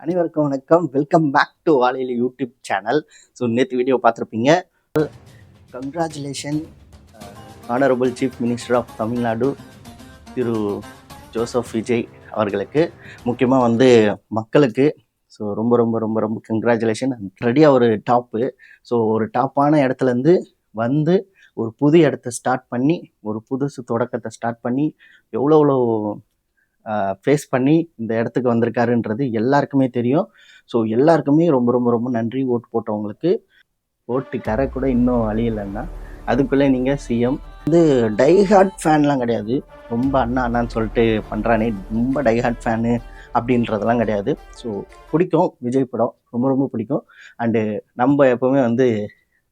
அனைவருக்கும் வணக்கம். Welcome back to வாழையில யூடியூப் சேனல். ஸோ நேற்று வீடியோ பார்த்துருப்பீங்க. Congratulation honourable chief minister of Tamil Nadu Thiru Joseph Vijay அவர்களுக்கு. முக்கியமாக மக்களுக்கு ஸோ ரொம்ப ரொம்ப ரொம்ப ரொம்ப கங்க்ராச்சுலேஷன். ரெடியாக ஒரு டாப்பு. ஸோ ஒரு டாப்பான இடத்துலேருந்து ஒரு புது இடத்த ஸ்டார்ட் பண்ணி ஒரு புதுசு தொடக்கத்தை ஸ்டார்ட் பண்ணி எவ்வளோ ஃபேஸ் பண்ணி இந்த இடத்துக்கு வந்திருக்காருன்றது எல்லாருக்குமே தெரியும். ஸோ எல்லாருக்குமே ரொம்ப ரொம்ப ரொம்ப நன்றி. ஓட்டு போட்டவங்களுக்கு ஓட்டு கரை கூட இன்னும் அழியலைன்னா அதுக்குள்ளே நீங்கள் சிஎம் டைஹார்ட் ஃபேன்லாம் கிடையாது. ரொம்ப அண்ணான்னு சொல்லிட்டு பண்ணுறானே, ரொம்ப டைஹார்ட் ஃபேனு அப்படின்றதெல்லாம் கிடையாது. ஸோ பிடிக்கும், விஜய் படம் ரொம்ப ரொம்ப பிடிக்கும். அண்டு நம்ம எப்போவுமே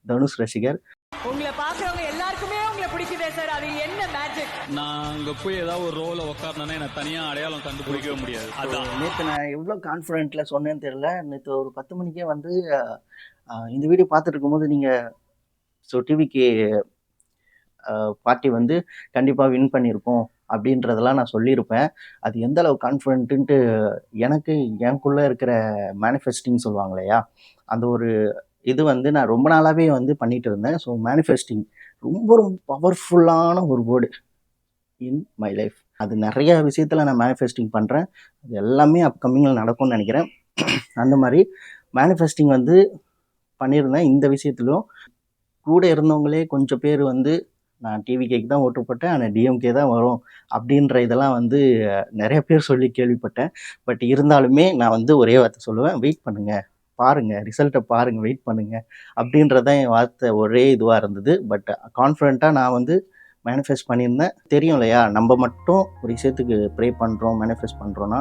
தனுஷ் ரசிகர். உங்களை பார்க்குறவங்க எல்லாருக்குமே உங்களை பிடிக்குதே சார், அது என்ன மேஜிக்? நான் அங்கே போய் ஏதாவது ஒரு ரோலை உட்காரணுன்னா எனக்கு தனியாக அடையாளம் கண்டுபிடிக்கவே முடியாது. அதான் நேற்று நான் எவ்வளோ கான்ஃபிடென்ட்டில் சொன்னேன்னு தெரியல. நேற்று ஒரு 10 மணிக்கே இந்த வீடியோ பார்த்துட்டு இருக்கும்போது நீங்கள் ஸோ டிவிக்கு பார்ட்டி கண்டிப்பாக வின் பண்ணியிருப்போம் அப்படின்றதெல்லாம் நான் சொல்லியிருப்பேன். அது எந்த அளவு கான்ஃபிடென்ட்டு எனக்கு எனக்குள்ளே இருக்கிற மேனிஃபெஸ்டிங் சொல்லுவாங்க இல்லையா, அந்த ஒரு இது நான் ரொம்ப நாளாகவே பண்ணிட்டு இருந்தேன். ஸோ மேனிஃபெஸ்டிங் ரொம்ப ரொம்ப பவர்ஃபுல்லான ஒரு வேர்டு இன் மை லைஃப். அது நிறைய விஷயத்தில் நான் மேனிஃபெஸ்டிங் பண்ணுறேன். அது எல்லாமே அப்கமிங்கில் நடக்கும்னு நினைக்கிறேன். அந்த மாதிரி மேனிஃபெஸ்டிங் பண்ணியிருந்தேன். இந்த விஷயத்துலையும் கூட இருந்தவங்களே கொஞ்சம் பேர் நான் டிவிகேக்கு தான் ஓட்டு போட்டேன், ஆனால் டிஎம்கே தான் வரும் அப்படின்ற இதெல்லாம் நிறைய பேர் சொல்லி கேள்விப்பட்டேன். பட் இருந்தாலுமே நான் ஒரே வார்த்தை சொல்லுவேன், வெயிட் பண்ணுங்கள், பாருங்கள், ரிசல்ட்டை பாருங்கள், வெயிட் பண்ணுங்கள் அப்படின்றதான் என் வார்த்தை ஒரே இதுவாக இருந்தது. பட் கான்ஃபிடென்ட்டாக நான் மேனிஃபெஸ்ட் பண்ணியிருந்தேன். தெரியும் இல்லையா, நம்ம மட்டும் ஒரு விஷயத்துக்கு ப்ரே பண்ணுறோம், மேனிஃபெஸ்ட் பண்ணுறோன்னா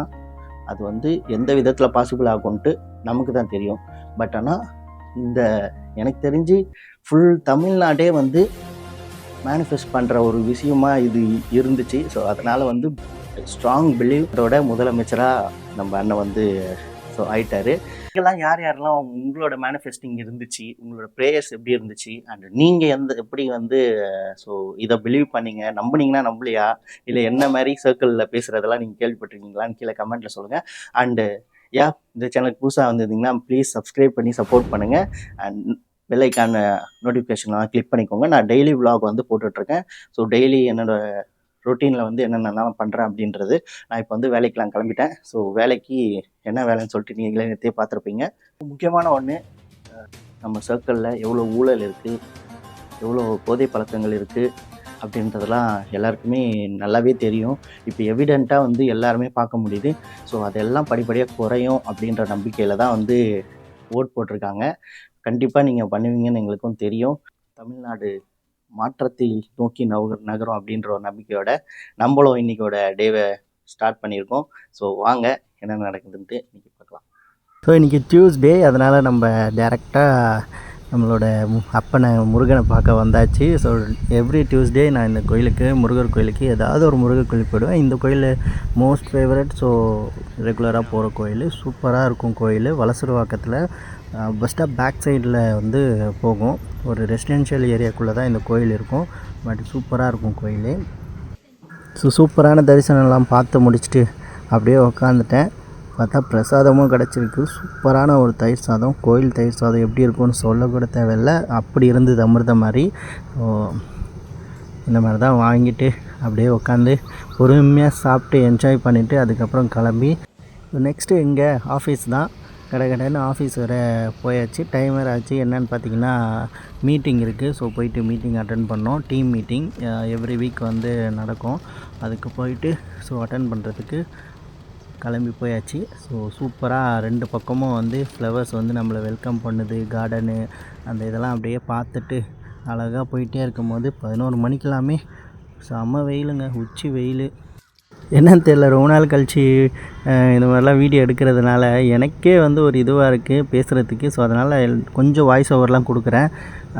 அது எந்த விதத்தில் பாசிபிள் ஆகும்ன்ட்டு நமக்கு தான் தெரியும். பட் ஆனால் எனக்கு தெரிஞ்சு ஃபுல் தமிழ்நாடே மேனிஃபெஸ்ட் பண்ணுற ஒரு விஷயமா இது இருந்துச்சு. ஸோ அதனால் ஸ்ட்ராங் பிலீவோட முதலமைச்சராக நம்ம அண்ணன் ஸோ ஆயிட்டாரு. இதெல்லாம் யாரெல்லாம் உங்களோட மேனிஃபெஸ்டிங் இருந்துச்சு, உங்களோட ப்ரேயர்ஸ் எப்படி இருந்துச்சு, அண்ட் நீங்கள் எப்படி ஸோ இதை பிலீவ் பண்ணீங்க, நம்புனீங்கன்னா நம்பலையா, இல்லை என்ன மாதிரி சர்க்கிளில் பேசுகிறதெல்லாம் நீங்கள் கேள்விப்பட்டிருக்கீங்களான்னு கீழே கமெண்ட்டில் சொல்லுங்கள். அண்டு இந்த சேனலுக்கு புதுசாக வந்திருந்தீங்கன்னா ப்ளீஸ் சப்ஸ்கிரைப் பண்ணி சப்போர்ட் பண்ணுங்கள். அண்ட் பெல் ஐக்கான நோட்டிஃபிகேஷன்லாம் கிளிக் பண்ணிக்கோங்க. நான் டெய்லி விலாக் போட்டுட்ருக்கேன். ஸோ டெய்லி என்னோடய ரொட்டீனில் என்னென்னலாம் பண்ணுறேன் அப்படின்றது. நான் இப்போ வேலைக்கெலாம் கிளம்பிட்டேன். ஸோ வேலைக்கு என்ன வேலைன்னு சொல்லிட்டு நீங்களே நேற்றே பார்த்துருப்பீங்க. முக்கியமான ஒன்று, நம்ம சர்க்கிளில் எவ்வளோ ஊழல் இருக்குது, எவ்வளோ போதை பழக்கங்கள் இருக்குது அப்படின்றதெல்லாம் எல்லாருக்குமே நல்லாவே தெரியும். இப்போ எவிடெண்ட்டாக எல்லாருமே பார்க்க முடியுது. ஸோ அதெல்லாம் படிப்படியாக குறையும் அப்படின்ற நம்பிக்கையில் தான் ஓட் போட்டிருக்காங்க. கண்டிப்பாக நீங்கள் பண்ணுவீங்கன்னு எங்களுக்கும் தெரியும். தமிழ்நாடு மாற்றத்தை நோக்கி நகரும் அப்படின்ற ஒரு நம்பிக்கையோட நம்மளும் இன்னைக்கோட டேவை ஸ்டார்ட் பண்ணியிருக்கோம். ஸோ வாங்க என்ன நடக்குதுன்ட்டு இன்றைக்கி பார்க்கலாம். ஸோ இன்றைக்கி டியூஸ்டே, அதனால் நம்ம டேரெக்டாக நம்மளோட அப்பனை முருகனை பார்க்க வந்தாச்சு. ஸோ எவ்ரி டியூஸ்டே நான் இந்த கோயிலுக்கு, முருகர் கோயிலுக்கு, ஏதாவது ஒரு முருகர் கோயிலுக்கு போயிடுவேன். இந்த கோயில் மோஸ்ட் ஃபேவரட். ஸோ ரெகுலராக போகிற கோயில், சூப்பராக இருக்கும் கோயில். வலசரவாக்கத்தில் பஸ் ஸ்டாப் பேக் சைடில் போகும். ஒரு ரெசிடென்ஷியல் ஏரியாக்குள்ளே தான் இந்த கோயில் இருக்கும். பட் சூப்பராக இருக்கும் கோயில். ஸோ சூப்பரான தரிசனம்லாம் பார்த்து முடிச்சுட்டு அப்படியே உக்காந்துட்டேன். பார்த்தா பிரசாதமும் கிடச்சிருக்கு. சூப்பரான ஒரு தயிர் சாதம். கோயில் தயிர் சாதம் எப்படி இருக்கும்னு சொல்லக்கூட தேவையில்லை, அப்படி இருந்தது அமிர்தம் மாதிரி. ஸோ இந்த மாதிரி தான் வாங்கிட்டு அப்படியே உட்காந்து பொறுமையாக சாப்பிட்டு என்ஜாய் பண்ணிவிட்டு அதுக்கப்புறம் கிளம்பி நெக்ஸ்ட்டு இங்கே ஆஃபீஸ் தான். கடைன்னு ஆஃபீஸ் வேறு போயாச்சு. டைம் வேறு ஆச்சு. என்னென்னு பார்த்தீங்கன்னா மீட்டிங் இருக்குது. ஸோ போயிட்டு மீட்டிங் அட்டன் பண்ணோம். டீம் மீட்டிங் எவ்ரி வீக் நடக்கும். அதுக்கு போயிட்டு ஸோ அட்டன் பண்ணுறதுக்கு கிளம்பி போயாச்சு. ஸோ சூப்பராக 2 பக்கமும் ஃப்ளவர்ஸ் நம்மளை வெல்கம் பண்ணுது. கார்டனு அந்த இதெல்லாம் அப்படியே பார்த்துட்டு அழகாக போயிட்டே இருக்கும்போது 11 மணிக்கெல்லாமே செம்ம வெயிலுங்க, உச்சி வெயில். என்னன்னு தெரியல, ரொம்ப நாள் கழித்து இந்த மாதிரிலாம் வீடியோ எடுக்கிறதுனால எனக்கே ஒரு இதுவாக இருக்குது பேசுகிறதுக்கு. ஸோ அதனால் கொஞ்சம் வாய்ஸ் ஓவர்லாம் கொடுக்குறேன்,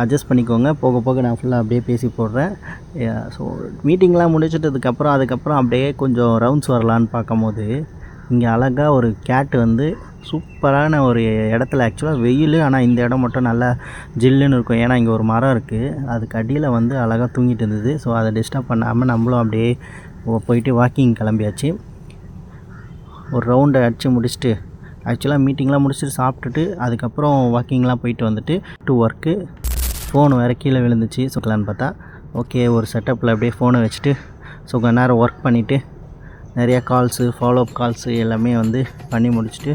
அட்ஜஸ்ட் பண்ணிக்கோங்க. போக போக நான் ஃபுல்லாக அப்படியே பேசி போடுறேன். ஸோ மீட்டிங்லாம் முடிச்சிட்டதுக்கப்புறம் அதுக்கப்புறம் அப்படியே கொஞ்சம் ரவுண்ட்ஸ் வரலான்னு பார்க்கும்போது இங்கே அழகாக ஒரு கேட்டு சூப்பரான ஒரு இடத்துல, ஆக்சுவலாக வெயில், ஆனால் இந்த இடம் மட்டும் நல்லா ஜில்லுன்னு இருக்கும். ஏன்னா இங்கே ஒரு மரம் இருக்குது, அதுக்கு அடியில் அழகாக தூங்கிட்டு இருந்தது. ஸோ அதை டிஸ்டர்ப் பண்ணாமல் நம்மளும் அப்படியே போயிட்டு வாக்கிங் கிளம்பியாச்சு. ஒரு ரவுண்டை அடித்து முடிச்சுட்டு ஆக்சுவலாக மீட்டிங்லாம் முடிச்சுட்டு சாப்பிட்டுட்டு அதுக்கப்புறம் வாக்கிங்லாம் போயிட்டு வந்துட்டு டு ஒர்க்கு. ஃபோன் வேறு கீழே விழுந்துச்சு. சொக்கலான்னு பார்த்தா ஓகே ஒரு செட்டப்பில் அப்படியே ஃபோனை வச்சுட்டு ஸோ கொஞ்ச நேரம் ஒர்க் பண்ணிவிட்டு நிறையா கால்ஸு ஃபாலோஅப் கால்ஸு எல்லாமே வந்து பண்ணி முடிச்சுட்டு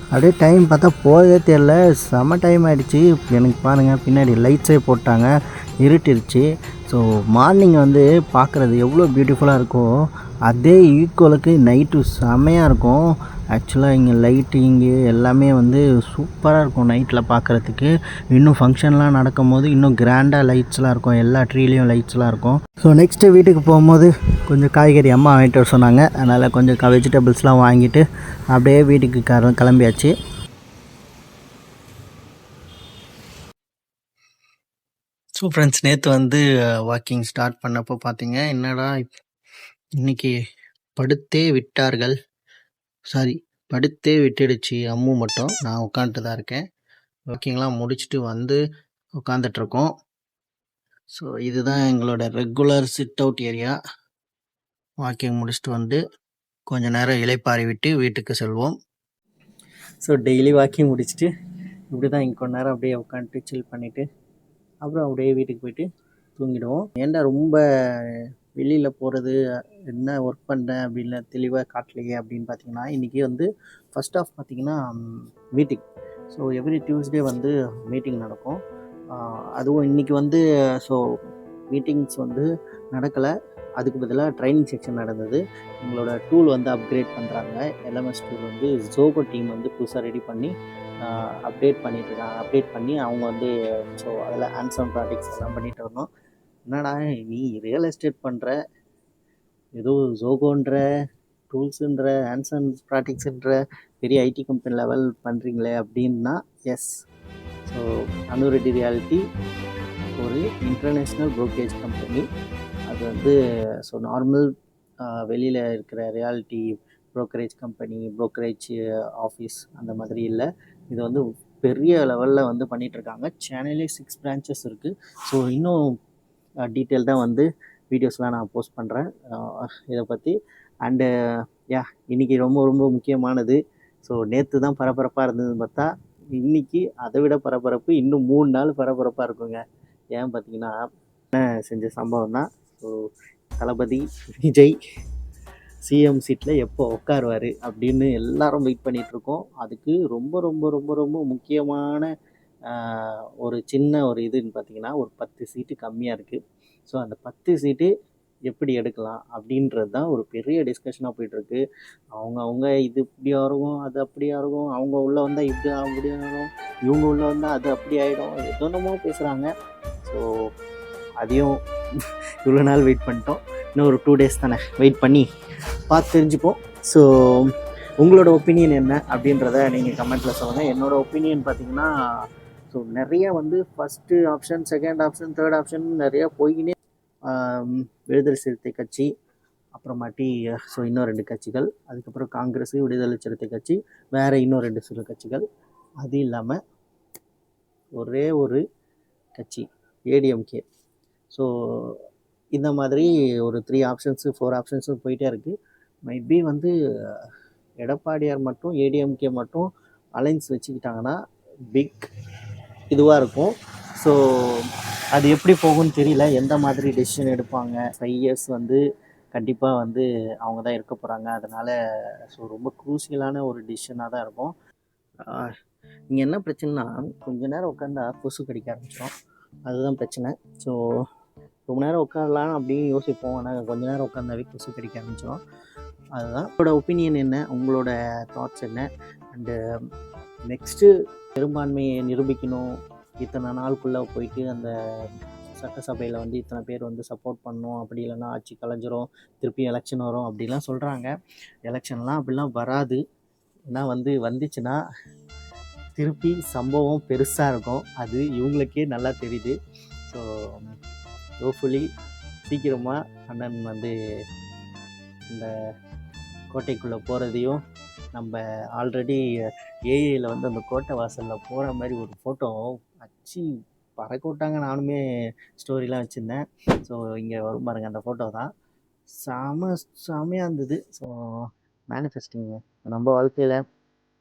அப்படியே டைம் பார்த்தா போதே தெரில. செம்ம டைம் ஆகிடுச்சு. எனக்கு பாருங்கள் பின்னாடி லைட்ஸே போட்டாங்க, இருட்டிருச்சு. ஸோ மார்னிங் வந்து பார்க்குறது எவ்வளோ பியூட்டிஃபுல்லாக இருக்கோ அதே ஈக்குவலுக்கு நைட்டு செம்மையாக இருக்கும். ஆக்சுவலாக இங்கே லைட்டிங்கு எல்லாமே வந்து சூப்பராக இருக்கும் நைட்டில் பார்க்குறதுக்கு. இன்னும் ஃபங்க்ஷன்லாம் நடக்கும் போது இன்னும் கிராண்டாக லைட்ஸ்லாம் இருக்கும், எல்லா ட்ரீலேயும் லைட்ஸ்லாம் இருக்கும். ஸோ நெக்ஸ்ட்டு வீட்டுக்கு போகும்போது கொஞ்சம் காய்கறி அம்மா வாங்கிட்டு வர சொன்னாங்க. அதனால் கொஞ்சம் வெஜிடபிள்ஸ்லாம் வாங்கிட்டு அப்படியே வீட்டுக்கு கிளம்பியாச்சு. ஸோ ஃப்ரெண்ட்ஸ் நேற்று வந்து வாக்கிங் ஸ்டார்ட் பண்ணப்போ பார்த்தீங்க என்னடா இன்றைக்கி படுத்தே விட்டார்கள், சாரி படுத்தே விட்டுடுச்சு அம்மு மட்டும். நான் உட்காந்துட்டு தான் இருக்கேன். வாக்கிங்லாம் முடிச்சுட்டு வந்து உட்காந்துட்ருக்கோம். ஸோ இதுதான் எங்களோட regular sit out area. Walking முடிச்சுட்டு வந்து கொஞ்சம் நேரம் இளைப்பாரி விட்டு வீட்டுக்கு செல்வோம். ஸோ டெய்லி வாக்கிங் முடிச்சுட்டு இப்படி தான் இங்கே கொஞ்ச நேரம் அப்படியே உட்காந்துட்டு சில் பண்ணிவிட்டு அப்புறம் அப்படியே வீட்டுக்கு போயிட்டு தூங்கிடுவோம். ஏன்டா ரொம்ப வெளியில் போகிறது என்ன ஒர்க் பண்ணுறேன் அப்படின்னு தெளிவாக காட்டலையே அப்படின்னு பார்த்தீங்கன்னா, இன்றைக்கி வந்து ஃபஸ்ட் ஆஃப் பார்த்திங்கன்னா மீட்டிங். ஸோ எவ்ரி டியூஸ்டே வந்து மீட்டிங் நடக்கும். அதுவும் இன்றைக்கி வந்து ஸோ மீட்டிங்ஸ் வந்து நடக்கலை, அதுக்கு பதிலாக ட்ரைனிங் செக்ஷன் நடந்தது. எங்களோட டூல் வந்து அப்கிரேட் பண்ணுறாங்க. எல்எம்எஸ் டூல் வந்து ஜோகோ டீம் வந்து புதுசாக ரெடி பண்ணி அப்டேட் பண்ணிட்டுருக்காங்க. அப்டேட் பண்ணி அவங்க வந்து ஸோ அதில் ஹேண்ட்ஸ் ஆன் ப்ராஜெக்ட்ஸ் எல்லாம் பண்ணிகிட்டு இருந்தோம். என்னடா நீ ரியல் எஸ்டேட் பண்ணுற, ஏதோ ஜோகோன்ற டூல்ஸுன்ற ஹேண்ட்ஸ் ஆன் ப்ராஜெக்ட்ஸுன்ற பெரிய ஐடி கம்பெனி லெவல் பண்ணுறீங்களே அப்படின்னா, எஸ். ஸோ அனுரெட்டி ரியாலிட்டி ஒரு இன்டர்நேஷ்னல் ப்ரோக்கரேஜ் கம்பெனி. அது வந்து ஸோ நார்மல் வெளியில் இருக்கிற reality brokerage company, brokerage office அந்த மாதிரி இல்லை. இது வந்து பெரிய லெவலில் வந்து பண்ணிகிட்ருக்காங்க. சேனலே 6 பிரான்ச்சஸ் இருக்குது. ஸோ இன்னும் டீட்டெயில்டாக வந்து வீடியோஸ்லாம் நான் போஸ்ட் பண்ணுறேன் இதை பற்றி. அண்டு இன்றைக்கி ரொம்ப ரொம்ப முக்கியமானது. ஸோ நேற்று தான் பரபரப்பாக இருந்ததுன்னு பார்த்தா இன்றைக்கி அதை விட பரபரப்பு இன்னும் 3 நாள் பரபரப்பாக இருக்குங்க. ஏன் பார்த்தீங்கன்னா செஞ்ச சம்பவம் தான். ஸோ தளபதி விஜய் சிஎம் சீட்டில் எப்போ உட்காருவார் அப்படின்னு எல்லாரும் வெயிட் பண்ணிகிட்ருக்கோம். அதுக்கு ரொம்ப ரொம்ப ரொம்ப ரொம்ப முக்கியமான ஒரு சின்ன ஒரு இதுன்னு பார்த்தீங்கன்னா ஒரு 10 சீட்டு கம்மியாக இருக்குது. ஸோ அந்த 10 சீட்டு எப்படி எடுக்கலாம் அப்படின்றது தான் ஒரு பெரிய டிஸ்கஷனாக போயிட்டுருக்கு. அவங்க இது இப்படி ஆகும், அது அப்படி ஆகும், அவங்க உள்ளே வந்தால் இப்படி அப்படி ஆகும், இவங்க உள்ளே வந்தால் அது அப்படி ஆகிடும், எதோனமோ பேசுகிறாங்க. ஸோ அதையும் இவ்வளோ நாள் வெயிட் பண்ணிட்டோம். இன்னும் ஒரு 2 days தானே வெயிட் பண்ணி பார்த்து தெரிஞ்சுப்போம். ஸோ உங்களோட ஒப்பீனியன் என்ன அப்படின்றத நீங்கள் கமெண்ட்டில் சொல்லுங்கள். என்னோடய ஒப்பீனியன் பார்த்தீங்கன்னா ஸோ நிறைய வந்து first option, second option, third option நிறையா போய்கினே விடுதலை சிறுத்தை கட்சி, அப்புறமாட்டி ஸோ இன்னும் 2 கட்சிகள், அதுக்கப்புறம் காங்கிரஸ், விடுதலை சிறுத்தை கட்சி, வேறு இன்னும் 2 சிறு கட்சிகள், அது இல்லாமல் ஒரே ஒரு கட்சி ஏடிஎம்கே. ஸோ இந்த மாதிரி ஒரு 3 ஆப்ஷன்ஸு 4 ஆப்ஷன்ஸும் போயிட்டே இருக்குது. மைபி வந்து எடப்பாடியார் மட்டும் ஏடிஎம்கே மட்டும் அலைன்ஸ் வச்சுக்கிட்டாங்கன்னா பிக் இதுவாக இருக்கும். ஸோ அது எப்படி போகும்னு தெரியல, எந்த மாதிரி டெசிஷன் எடுப்பாங்க. 5 years வந்து கண்டிப்பாக வந்து அவங்க தான் இருக்க போகிறாங்க. அதனால் ஸோ ரொம்ப க்ரூசியலான ஒரு டெசிஷனாக தான் இருக்கும். இங்கே என்ன பிரச்சனைனா கொஞ்ச நேரம் உட்காந்தா கொசு கடிக்க ஆரம்பிச்சிடும், அதுதான் பிரச்சனை. ஸோ ரொம்ப நேரம் உட்காரலாம் அப்படின்னு யோசிப்போம், ஆனால் கொஞ்ச நேரம் உட்காந்தாவே கொசு கடிக்க ஆரம்பிச்சிடும். அதுதான் உங்களோட ஒப்பீனியன் என்ன, உங்களோட தாட்ஸ் என்ன. அண்டு நெக்ஸ்ட்டு பெரும்பான்மையை நிரூபிக்கணும், இத்தனை நாளுக்குள்ளே போயிட்டு அந்த சட்டசபையில் வந்து இத்தனை பேர் வந்து சப்போர்ட் பண்ணணும், அப்படி இல்லைன்னா ஆட்சி கலைஞ்சிரும், திருப்பி எலெக்ஷன் வரும் அப்படிலாம் சொல்கிறாங்க. எலெக்ஷன்லாம் அப்படிலாம் வராது. ஏன்னா வந்துச்சுன்னா திருப்பி சம்பவம் பெருசாக இருக்கும், அது இவங்களுக்கே நல்லா தெரியுது. ஸோ ஹோப்ஃபுல்லி சீக்கிரமாக அண்ணன் வந்து இந்த கோட்டைக்குள்ளே போகிறதையும், நம்ம ஆல்ரெடி ஏஐயில் வந்து அந்த கோட்டை வாசலில் போகிற மாதிரி ஒரு ஃபோட்டோ வச்சு பறக்க விட்டாங்க. நானுமே ஸ்டோரிலாம் வச்சுருந்தேன். ஸோ இங்கே வரும் பாருங்கள், அந்த ஃபோட்டோ தான். செமையாக இருந்தது. ஸோ மேனிஃபெஸ்டிங்க நம்ம வாழ்க்கையில்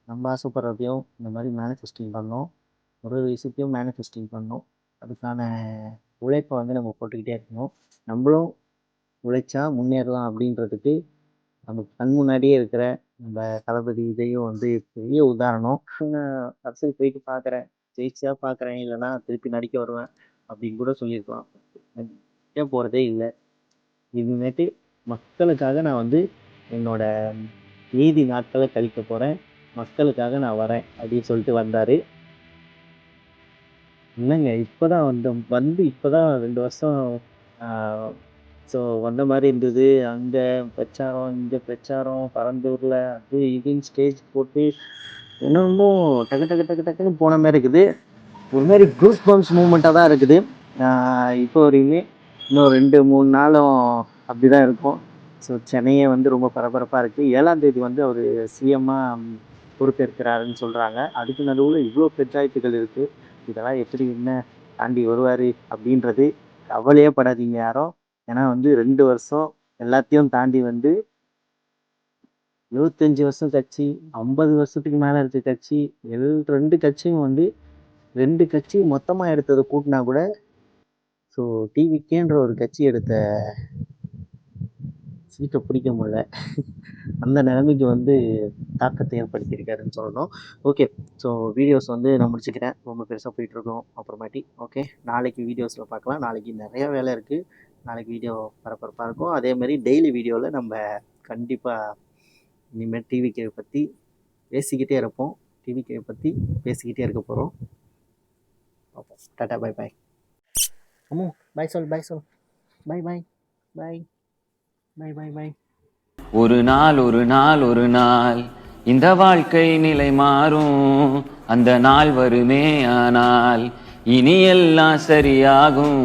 நம்ம ஆசைப்படுறதையும் இந்த மாதிரி மேனிஃபெஸ்டிங் பண்ணோம். ஒரு ஒரு விஷயத்தையும் மேனிஃபெஸ்டிங் பண்ணோம். அதுக்கான உழைப்பை வந்து நம்ம போட்டுக்கிட்டே இருக்கணும். நம்மளும் உழைச்சா முன்னேறலாம் அப்படின்றதுக்கு நமக்கு கண் முன்னாடியே இருக்கிற நம்ம தளபதி விஜயும் வந்து பெரிய உதாரணம். நான் அரசியல் போயிட்டு பார்க்குறேன், ஜெயிச்சா பார்க்குறேன், இல்லைன்னா திருப்பி நடிக்க வருவேன் அப்படின்னு கூட சொல்லியிருக்கலாம். நடிக்க போகிறதே இல்லை. இனிமேட்டு மக்களுக்காக நான் வந்து என்னோட மீதி நாட்களை கழிக்க போகிறேன், மக்களுக்காக நான் வரேன் அப்படின்னு சொல்லிட்டு வந்தார். இல்லைங்க இப்போதான் வந்து இப்போதான் 2 வருஷம் ஸோ வந்த மாதிரி இருந்தது. அங்கே பிரச்சாரம், இங்கே பிரச்சாரம், பரந்தூரில் அது இதுன்னு ஸ்டேஜ் போட்டு என்னமோ டக்கு டக்கு டக்கு டக்குன்னு போன மாதிரி இருக்குது. ஒரு மாதிரி க்ரூஸ் பம்ப்ஸ் மூமெண்ட்டாக தான் இருக்குது. இப்போ வரையுமே இன்னும் 2-3 நாளும் அப்படி தான் இருக்கும். ஸோ சென்னையே வந்து ரொம்ப பரபரப்பாக இருக்குது. 7ஆம் தேதி வந்து அவர் சிஎம்மாக பொறுப்பேற்கிறாருன்னு சொல்கிறாங்க. அதுக்கு நடுவில் இவ்வளோ பஞ்சாயத்துகள் இருக்குது. இதெல்லாம் எப்படி என்ன தாண்டி வருவார் அப்படின்றது கவலையே படாதீங்க யாரும். ஏன்னா வந்து 2 வருஷம் எல்லாத்தையும் தாண்டி வந்து 25 வருஷம் கட்சி, 50 வருஷத்துக்கு மேலே இருக்க கட்சி, 2 கட்சியும் வந்து 2 கட்சி மொத்தமாக எடுத்ததை கூட்டினா கூட ஸோ டிவிக்கேன்ற ஒரு கட்சி எடுத்த சீட்டை பிடிக்க முடியல. அந்த நிலைமைக்கு வந்து தாக்கத்தை ஏற்படுத்தியிருக்காருன்னு சொல்லணும். ஓகே, ஸோ வீடியோஸ் வந்து நான் முடிச்சுக்கிறேன். ரொம்ப பெருசாக போயிட்டுருக்கோம் அப்புறமாட்டி. ஓகே, நாளைக்கு வீடியோஸில் பார்க்கலாம். நாளைக்கு நிறையா வேலை இருக்குது. நாளைக்கு வீடியோ பரபரப்பாக இருக்கும். அதேமாதிரி டெய்லி வீடியோவில் நம்ம கண்டிப்பாக இனிமேல் டிவிகே பற்றி பேசிக்கிட்டே இருப்போம். டிவிகே பற்றி பேசிக்கிட்டே இருக்க போகிறோம். Okay, tata, bye bye. Ammu bye சொல், பாய் சொல், பாய் பாய் பாய் பாய் பாய் பாய். ஒரு நாள் இந்த வாழ்க்கை நிலை மாறும், அந்த நாள் வருமே ஆனால் இனி எல்லாம் சரியாகும்.